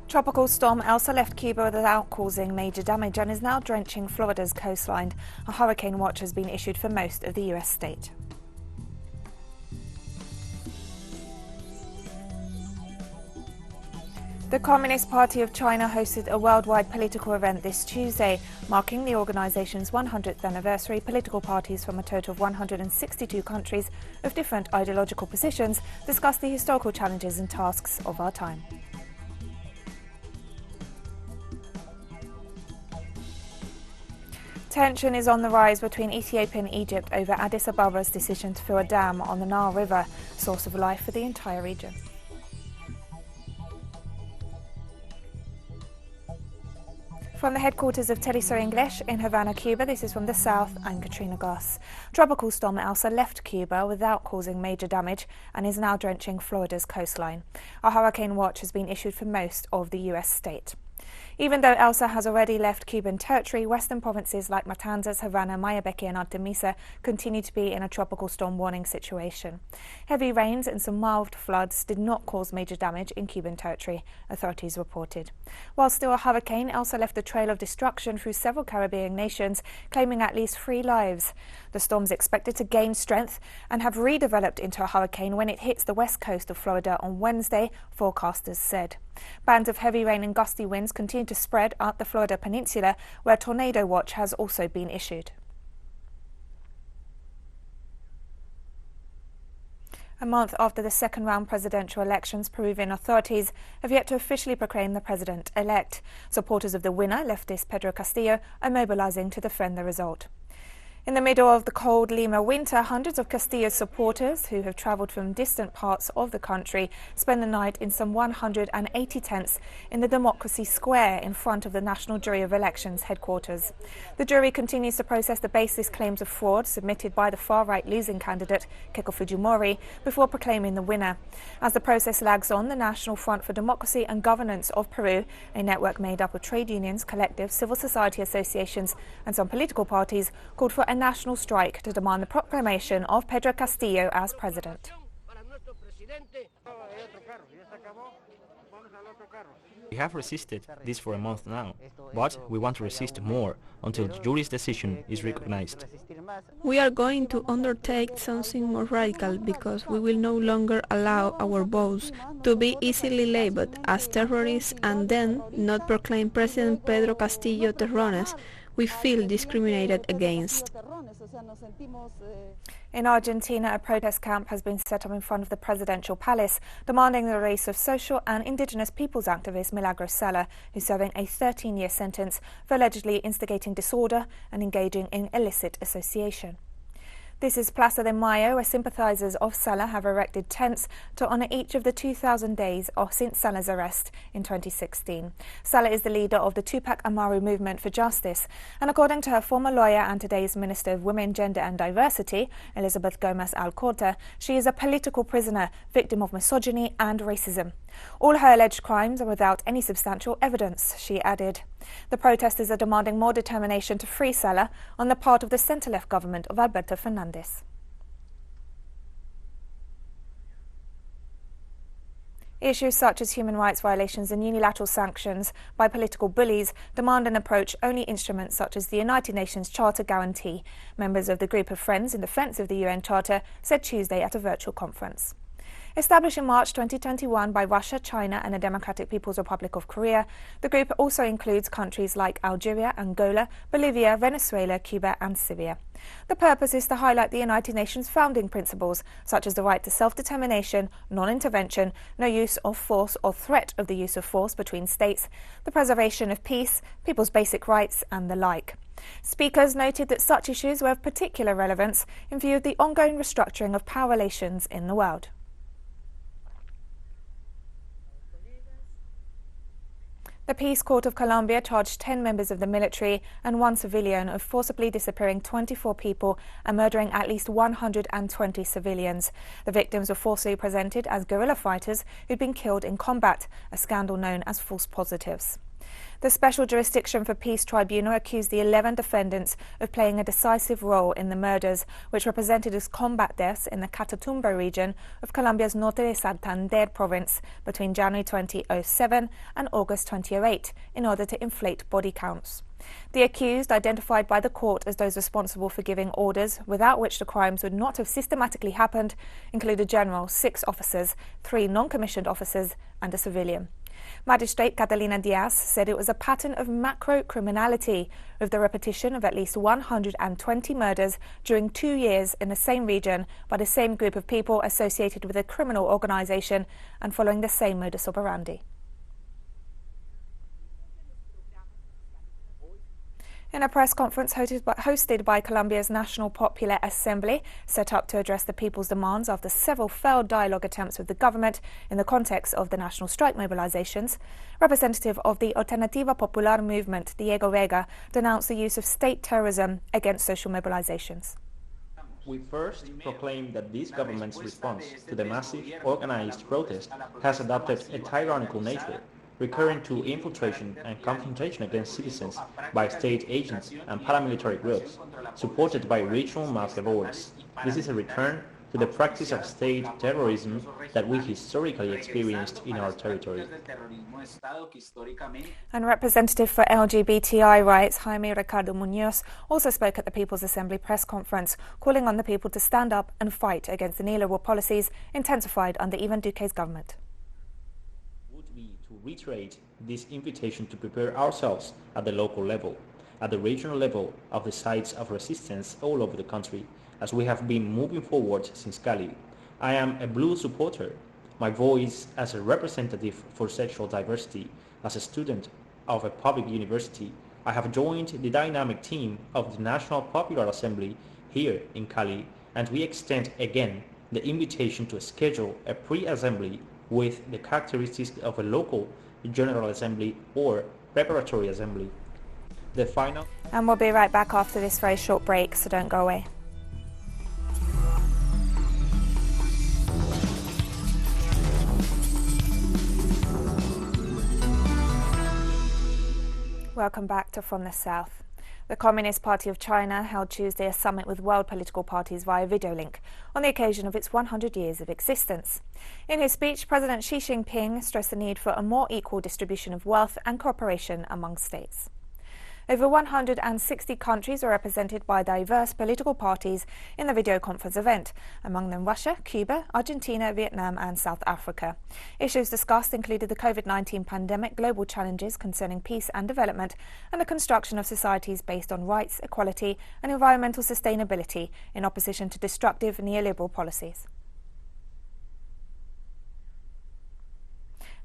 Tropical storm Elsa left Cuba without causing major damage and is now drenching Florida's coastline. A hurricane watch has been issued for most of the U.S. state. The Communist Party of China hosted a worldwide political event this Tuesday, marking the organization's 100th anniversary. Political parties from a total of 162 countries of different ideological positions discussed the historical challenges and tasks of our time. Tension is on the rise between Ethiopia and Egypt over Addis Ababa's decision to fill a dam on the Nile River, source of life for the entire region. From the headquarters of teleSUR English in Havana, Cuba, this is from the south. I'm Katrina Goss. Tropical storm Elsa left Cuba without causing major damage and is now drenching Florida's coastline. A hurricane watch has been issued for most of the U.S. state. Even though Elsa has already left Cuban territory, western provinces like Matanzas, Havana, Mayabeque and Artemisa continue to be in a tropical storm warning situation. Heavy rains and some mild floods did not cause major damage in Cuban territory, authorities reported. While still a hurricane, Elsa left a trail of destruction through several Caribbean nations, claiming at least 3 lives. The storm is expected to gain strength and have redeveloped into a hurricane when it hits the west coast of Florida on Wednesday, forecasters said. Bands of heavy rain and gusty winds continue to spread up the Florida peninsula, where a tornado watch has also been issued. A month after the second-round presidential elections, Peruvian authorities have yet to officially proclaim the president-elect. Supporters of the winner, leftist Pedro Castillo, are mobilizing to defend the result. In the middle of the cold Lima winter, hundreds of Castillo's supporters, who have travelled from distant parts of the country, spend the night in some 180 tents in the Democracy Square in front of the National Jury of Elections headquarters. The jury continues to process the baseless claims of fraud submitted by the far-right losing candidate, Keiko Fujimori, before proclaiming the winner. As the process lags on, the National Front for Democracy and Governance of Peru, a network made up of trade unions, collectives, civil society associations and some political parties, called for a national strike to demand the proclamation of Pedro Castillo as president. We have resisted this for a month now, but we want to resist more until the jury's decision is recognized. We are going to undertake something more radical because we will no longer allow our votes to be easily labeled as terrorists and then not proclaim President Pedro Castillo Terrones. We feel discriminated against. In Argentina, a protest camp has been set up in front of the presidential palace, demanding the release of social and indigenous peoples activist Milagros Sala, who's serving a 13-year sentence for allegedly instigating disorder and engaging in illicit association. This is Plaza de Mayo, where sympathizers of Sala have erected tents to honor each of the 2,000 days since Sala's arrest in 2016. Sala is the leader of the Tupac Amaru movement for justice, and according to her former lawyer and today's Minister of Women, Gender and Diversity, Elizabeth Gomez Alcorta, she is a political prisoner, victim of misogyny and racism. All her alleged crimes are without any substantial evidence, she added. The protesters are demanding more determination to free Sala on the part of the centre-left government of Alberto Fernandez. Issues such as human rights violations and unilateral sanctions by political bullies demand an approach only instruments such as the United Nations Charter guarantee, members of the Group of Friends in Defence of the UN Charter said Tuesday at a virtual conference. Established in March 2021 by Russia, China and the Democratic People's Republic of Korea, the group also includes countries like Algeria, Angola, Bolivia, Venezuela, Cuba and Syria. The purpose is to highlight the United Nations founding principles, such as the right to self-determination, non-intervention, no use of force or threat of the use of force between states, the preservation of peace, people's basic rights and the like. Speakers noted that such issues were of particular relevance in view of the ongoing restructuring of power relations in the world. The Peace Court of Colombia charged 10 members of the military and 1 civilian of forcibly disappearing 24 people and murdering at least 120 civilians. The victims were falsely presented as guerrilla fighters who'd been killed in combat, a scandal known as false positives. The Special Jurisdiction for Peace Tribunal accused the 11 defendants of playing a decisive role in the murders, which were presented as combat deaths in the Catatumbo region of Colombia's Norte de Santander province between January 2007 and August 2008, in order to inflate body counts. The accused, identified by the court as those responsible for giving orders without which the crimes would not have systematically happened, include a general, 6 officers, 3 non-commissioned officers and a civilian. Magistrate Catalina Diaz said it was a pattern of macro-criminality, with the repetition of at least 120 murders during 2 years in the same region by the same group of people associated with a criminal organisation and following the same modus operandi. In a press conference hosted by Colombia's National Popular Assembly, set up to address the people's demands after several failed dialogue attempts with the government in the context of the national strike mobilizations, representative of the Alternativa Popular movement, Diego Vega, denounced the use of state terrorism against social mobilizations. We first proclaim that this government's response to the massive organized protest has adopted a tyrannical nature, recurring to infiltration and confrontation against citizens by state agents and paramilitary groups, supported by regional mafia lords. This is a return to the practice of state terrorism that we historically experienced in our territory. And representative for LGBTI rights, Jaime Ricardo Munoz, also spoke at the People's Assembly press conference, calling on the people to stand up and fight against the neoliberal policies intensified under Ivan Duque's government. To reiterate this invitation to prepare ourselves at the local level, at the regional level of the sites of resistance all over the country, as we have been moving forward since Cali. I am a blue supporter. My voice as a representative for sexual diversity, as a student of a public university, I have joined the dynamic team of the National Popular Assembly here in Cali, and we extend again the invitation to schedule a pre-assembly with the characteristics of a local General Assembly or preparatory assembly. The final... And we'll be right back after this very short break, so don't go away. Welcome back to From the South. The Communist Party of China held Tuesday a summit with world political parties via video link on the occasion of its 100 years of existence. In his speech, President Xi Jinping stressed the need for a more equal distribution of wealth and cooperation among states. Over 160 countries were represented by diverse political parties in the video conference event, among them Russia, Cuba, Argentina, Vietnam and South Africa. Issues discussed included the COVID-19 pandemic, global challenges concerning peace and development, and the construction of societies based on rights, equality and environmental sustainability in opposition to destructive neoliberal policies.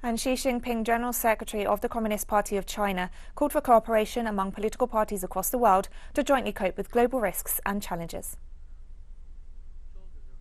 And Xi Jinping, General Secretary of the Communist Party of China, called for cooperation among political parties across the world to jointly cope with global risks and challenges.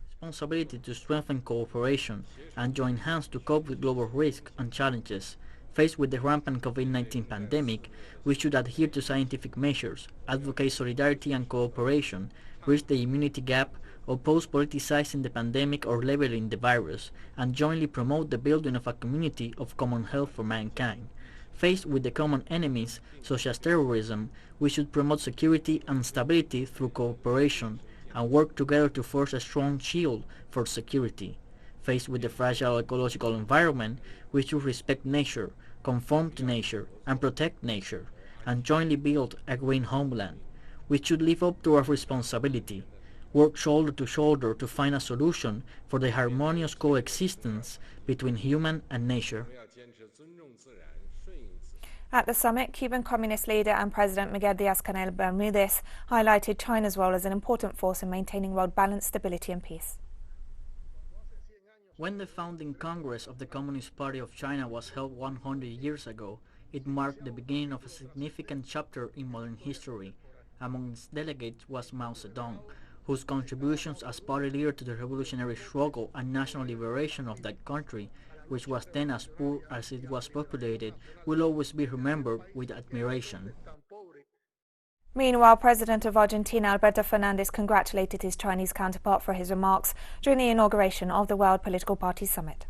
Responsibility to strengthen cooperation and join hands to cope with global risks and challenges. Faced with the rampant COVID-19 pandemic, we should adhere to scientific measures, advocate solidarity and cooperation, bridge the immunity gap, oppose politicizing the pandemic or leveling the virus, and jointly promote the building of a community of common health for mankind. Faced with the common enemies, such as terrorism, we should promote security and stability through cooperation, and work together to forge a strong shield for security. Faced with the fragile ecological environment, we should respect nature, conform to nature, and protect nature, and jointly build a green homeland. We should live up to our responsibility, work shoulder to shoulder to find a solution for the harmonious coexistence between human and nature. At the summit, Cuban Communist leader and President Miguel Díaz-Canel Bermúdez highlighted China's role as an important force in maintaining world balance, stability and peace. When the founding Congress of the Communist Party of China was held 100 years ago, it marked the beginning of a significant chapter in modern history. Among its delegates was Mao Zedong, whose contributions as party leader to the revolutionary struggle and national liberation of that country, which was then as poor as it was populated, will always be remembered with admiration. Meanwhile, President of Argentina Alberto Fernández congratulated his Chinese counterpart for his remarks during the inauguration of the World Political Parties Summit.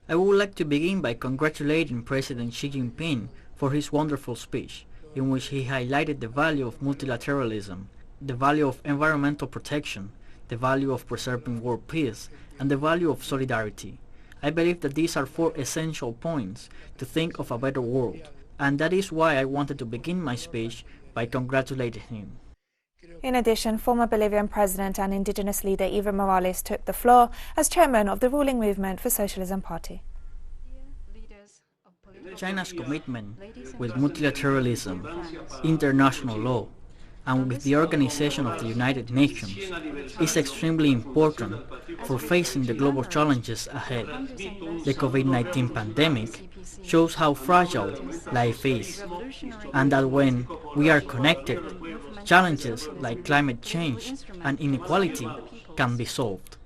I would like to begin by congratulating President Xi Jinping for his wonderful speech, in which he highlighted the value of multilateralism, the value of environmental protection, the value of preserving world peace, and the value of solidarity. I believe that these are 4 essential points to think of a better world, and that is why I wanted to begin my speech by congratulating him. In addition, former Bolivian president and indigenous leader Evo Morales took the floor as chairman of the ruling movement for Socialism Party. China's commitment with multilateralism, international law, and with the Organization of the United Nations is extremely important for facing the global challenges ahead. The COVID-19 pandemic shows how fragile life is, and that when we are connected, challenges like climate change and inequality can be solved.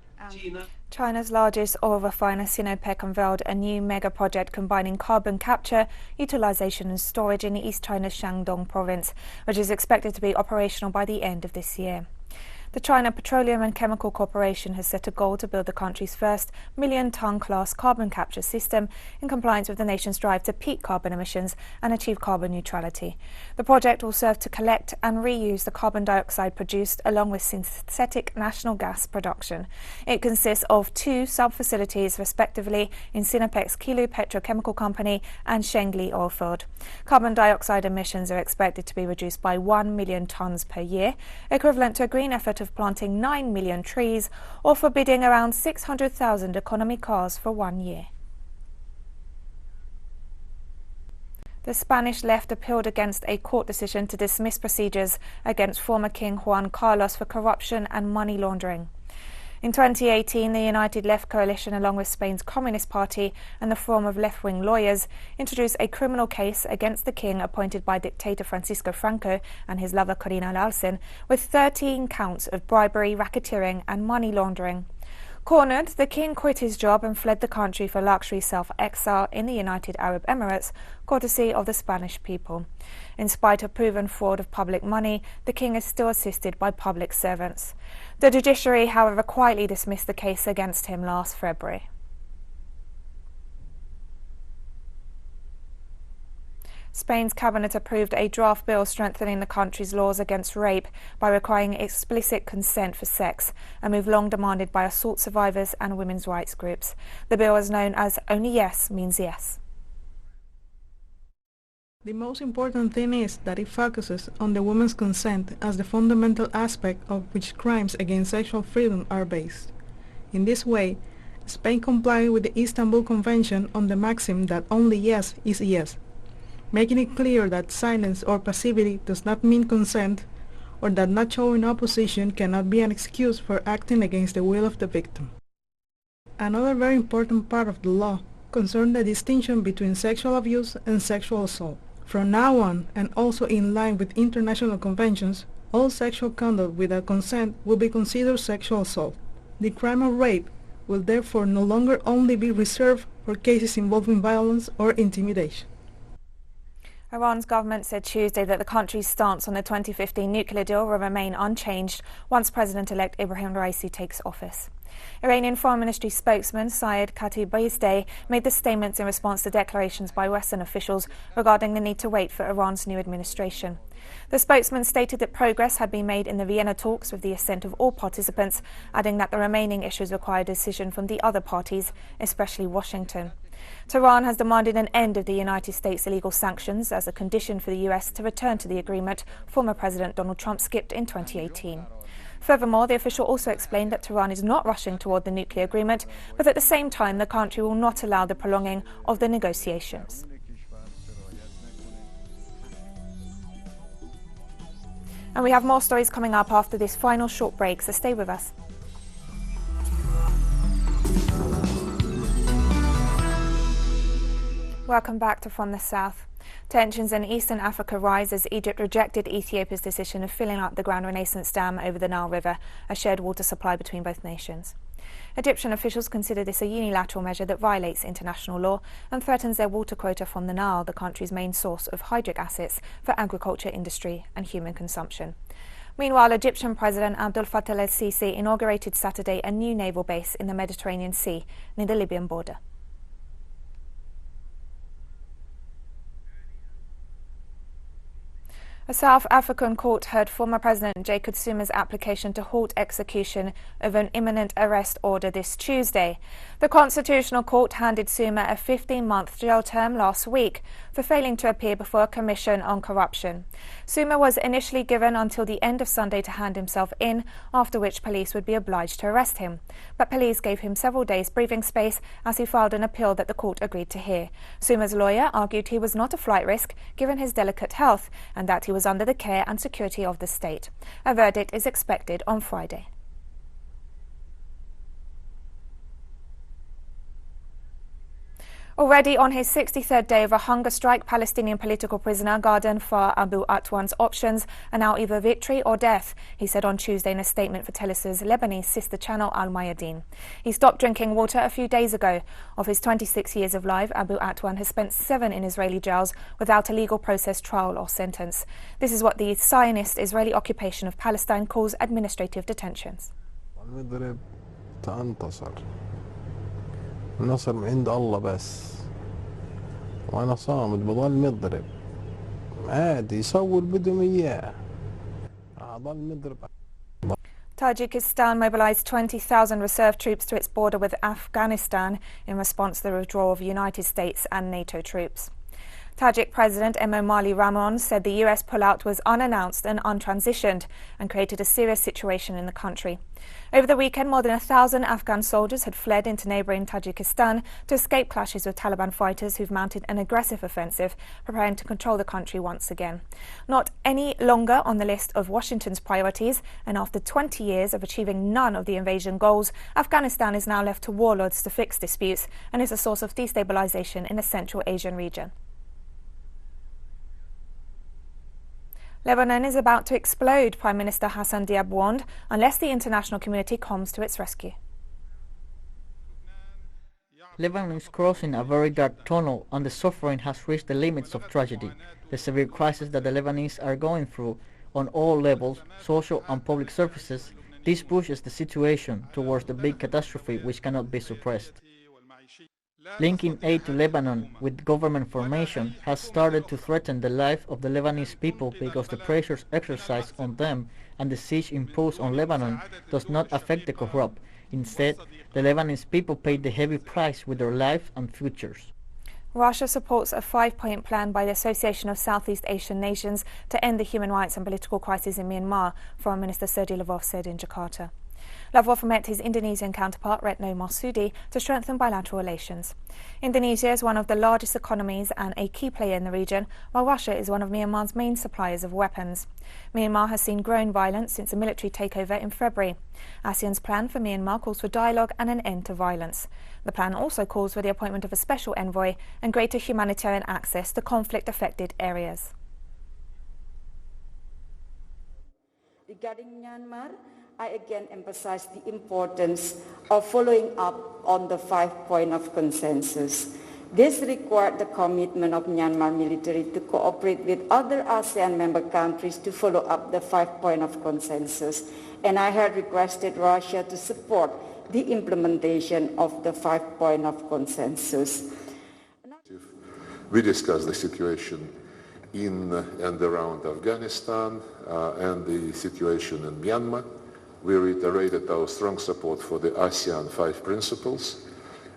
China's largest oil refiner Sinopec unveiled a new mega project combining carbon capture, utilization and storage in East China's Shandong province, which is expected to be operational by the end of this year. The China Petroleum and Chemical Corporation has set a goal to build the country's first million-ton class carbon capture system in compliance with the nation's drive to peak carbon emissions and achieve carbon neutrality. The project will serve to collect and reuse the carbon dioxide produced along with synthetic national gas production. It consists of 2 sub-facilities respectively in Sinopec's Kilu Petrochemical Company and Shengli Oilfield. Carbon dioxide emissions are expected to be reduced by 1 million tonnes per year, equivalent to a green effort of planting 9 million trees or forbidding around 600,000 economy cars for 1 year. The Spanish left appealed against a court decision to dismiss procedures against former King Juan Carlos for corruption and money laundering. In 2018, the United Left Coalition, along with Spain's Communist Party and the Forum of Left-Wing Lawyers, introduced a criminal case against the king appointed by dictator Francisco Franco and his lover Corina Larsen, with 13 counts of bribery, racketeering and money laundering. Cornered, the king quit his job and fled the country for luxury self-exile in the United Arab Emirates, courtesy of the Spanish people. In spite of proven fraud of public money, the king is still assisted by public servants. The judiciary, however, quietly dismissed the case against him last February. Spain's cabinet approved a draft bill strengthening the country's laws against rape by requiring explicit consent for sex, a move long demanded by assault survivors and women's rights groups. The bill is known as Only Yes Means Yes. The most important thing is that it focuses on the woman's consent as the fundamental aspect of which crimes against sexual freedom are based. In this way, Spain complied with the Istanbul Convention on the maxim that only yes is yes, making it clear that silence or passivity does not mean consent, or that not showing opposition cannot be an excuse for acting against the will of the victim. Another very important part of the law concerns the distinction between sexual abuse and sexual assault. From now on, and also in line with international conventions, all sexual conduct without consent will be considered sexual assault. The crime of rape will therefore no longer only be reserved for cases involving violence or intimidation. Iran's government said Tuesday that the country's stance on the 2015 nuclear deal will remain unchanged once President-elect Ibrahim Raisi takes office. Iranian Foreign Ministry spokesman Syed Khatibzadeh made the statements in response to declarations by Western officials regarding the need to wait for Iran's new administration. The spokesman stated that progress had been made in the Vienna talks with the assent of all participants, adding that the remaining issues require a decision from the other parties, especially Washington. Tehran has demanded an end of the United States' illegal sanctions as a condition for the US to return to the agreement former President Donald Trump skipped in 2018. Furthermore, the official also explained that Tehran is not rushing toward the nuclear agreement, but at the same time the country will not allow the prolonging of the negotiations. And we have more stories coming up after this final short break, so stay with us. Welcome back to From the South. Tensions in eastern Africa rise as Egypt rejected Ethiopia's decision of filling up the Grand Renaissance Dam over the Nile River, a shared water supply between both nations. Egyptian officials consider this a unilateral measure that violates international law and threatens their water quota from the Nile, the country's main source of hydric assets for agriculture, industry and human consumption. Meanwhile, Egyptian President Abdel Fattah el-Sisi inaugurated Saturday a new naval base in the Mediterranean Sea near the Libyan border. A South African court heard former President Jacob Zuma's application to halt execution of an imminent arrest order this Tuesday. The Constitutional Court handed Zuma a 15-month jail term last week for failing to appear before a commission on corruption. Zuma was initially given until the end of Sunday to hand himself in, after which police would be obliged to arrest him. But police gave him several days breathing space as he filed an appeal that the court agreed to hear. Zuma's lawyer argued he was not a flight risk given his delicate health and that he was under the care and security of the state. A verdict is expected on Friday. Already on his 63rd day of a hunger strike, Palestinian political prisoner Ghadan Far Abu Atwan's options are now either victory or death, he said on Tuesday in a statement for teleSUR's Lebanese sister channel Al Mayadeen. He stopped drinking water a few days ago. Of his 26 years of life, Abu Atwan has spent 7 in Israeli jails without a legal process, trial or sentence. This is what the Zionist Israeli occupation of Palestine calls administrative detentions. النصر من عند الله بس وانا صامد بضل مضرب عادي يسوي اللي بدهم اياه اضل مضرب. Tajikistan mobilized 20,000 reserve troops to its border with Afghanistan in response to the withdrawal of United States and NATO troops. Tajik President Emomali Rahmon said the US pullout was unannounced and untransitioned and created a serious situation in the country. Over the weekend, more than 1,000 Afghan soldiers had fled into neighbouring Tajikistan to escape clashes with Taliban fighters who've mounted an aggressive offensive, preparing to control the country once again. Not any longer on the list of Washington's priorities, and after 20 years of achieving none of the invasion goals, Afghanistan is now left to warlords to fix disputes and is a source of destabilisation in the Central Asian region. Lebanon is about to explode, Prime Minister Hassan Diab warned, unless the international community comes to its rescue. Lebanon is crossing a very dark tunnel and the suffering has reached the limits of tragedy. The severe crisis that the Lebanese are going through on all levels, social and public services, this pushes the situation towards the big catastrophe which cannot be suppressed. Linking aid to Lebanon with government formation has started to threaten the life of the Lebanese people because the pressures exercised on them and the siege imposed on Lebanon does not affect the corrupt. Instead, the Lebanese people paid the heavy price with their lives and futures. Russia supports a 5-point plan by the Association of Southeast Asian Nations to end the human rights and political crisis in Myanmar, Foreign Minister Sergei Lavrov said in Jakarta. Lavrov met his Indonesian counterpart Retno Marsudi to strengthen bilateral relations. Indonesia is one of the largest economies and a key player in the region, while Russia is one of Myanmar's main suppliers of weapons. Myanmar has seen growing violence since a military takeover in February. ASEAN's plan for Myanmar calls for dialogue and an end to violence. The plan also calls for the appointment of a special envoy and greater humanitarian access to conflict-affected areas. Regarding Myanmar, I again emphasize the importance of following up on the 5-point of consensus. This required the commitment of Myanmar military to cooperate with other ASEAN member countries to follow up the 5-point of consensus. And I had requested Russia to support the implementation of the 5-point of consensus. We discussed the situation in and around Afghanistan and the situation in Myanmar. We reiterated our strong support for the ASEAN 5 principles,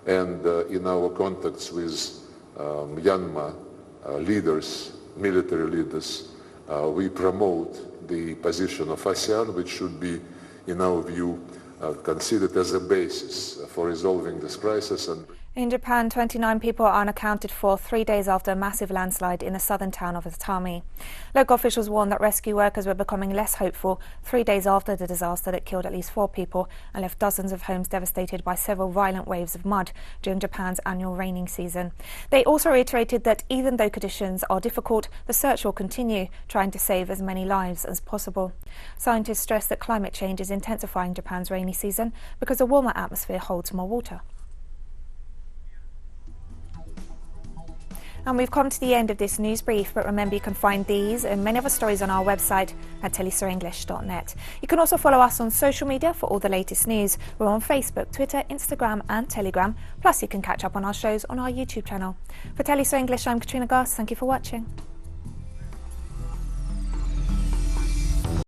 and in our contacts with Myanmar leaders, military leaders, we promote the position of ASEAN, which should be, in our view, considered as a basis for resolving this crisis. In Japan, 29 people are unaccounted for 3 days after a massive landslide in the southern town of Atami. Local officials warned that rescue workers were becoming less hopeful 3 days after the disaster that killed at least 4 people and left dozens of homes devastated by several violent waves of mud during Japan's annual raining season. They also reiterated that even though conditions are difficult, the search will continue, trying to save as many lives as possible. Scientists stress that climate change is intensifying Japan's rainy season because a warmer atmosphere holds more water. And we've come to the end of this news brief, but remember you can find these and many other stories on our website at telesurenglish.net. You can also follow us on social media for all the latest news. We're on Facebook, Twitter, Instagram and Telegram. Plus you can catch up on our shows on our YouTube channel. For TeleSUR English, I'm Katrina Goss. Thank you for watching.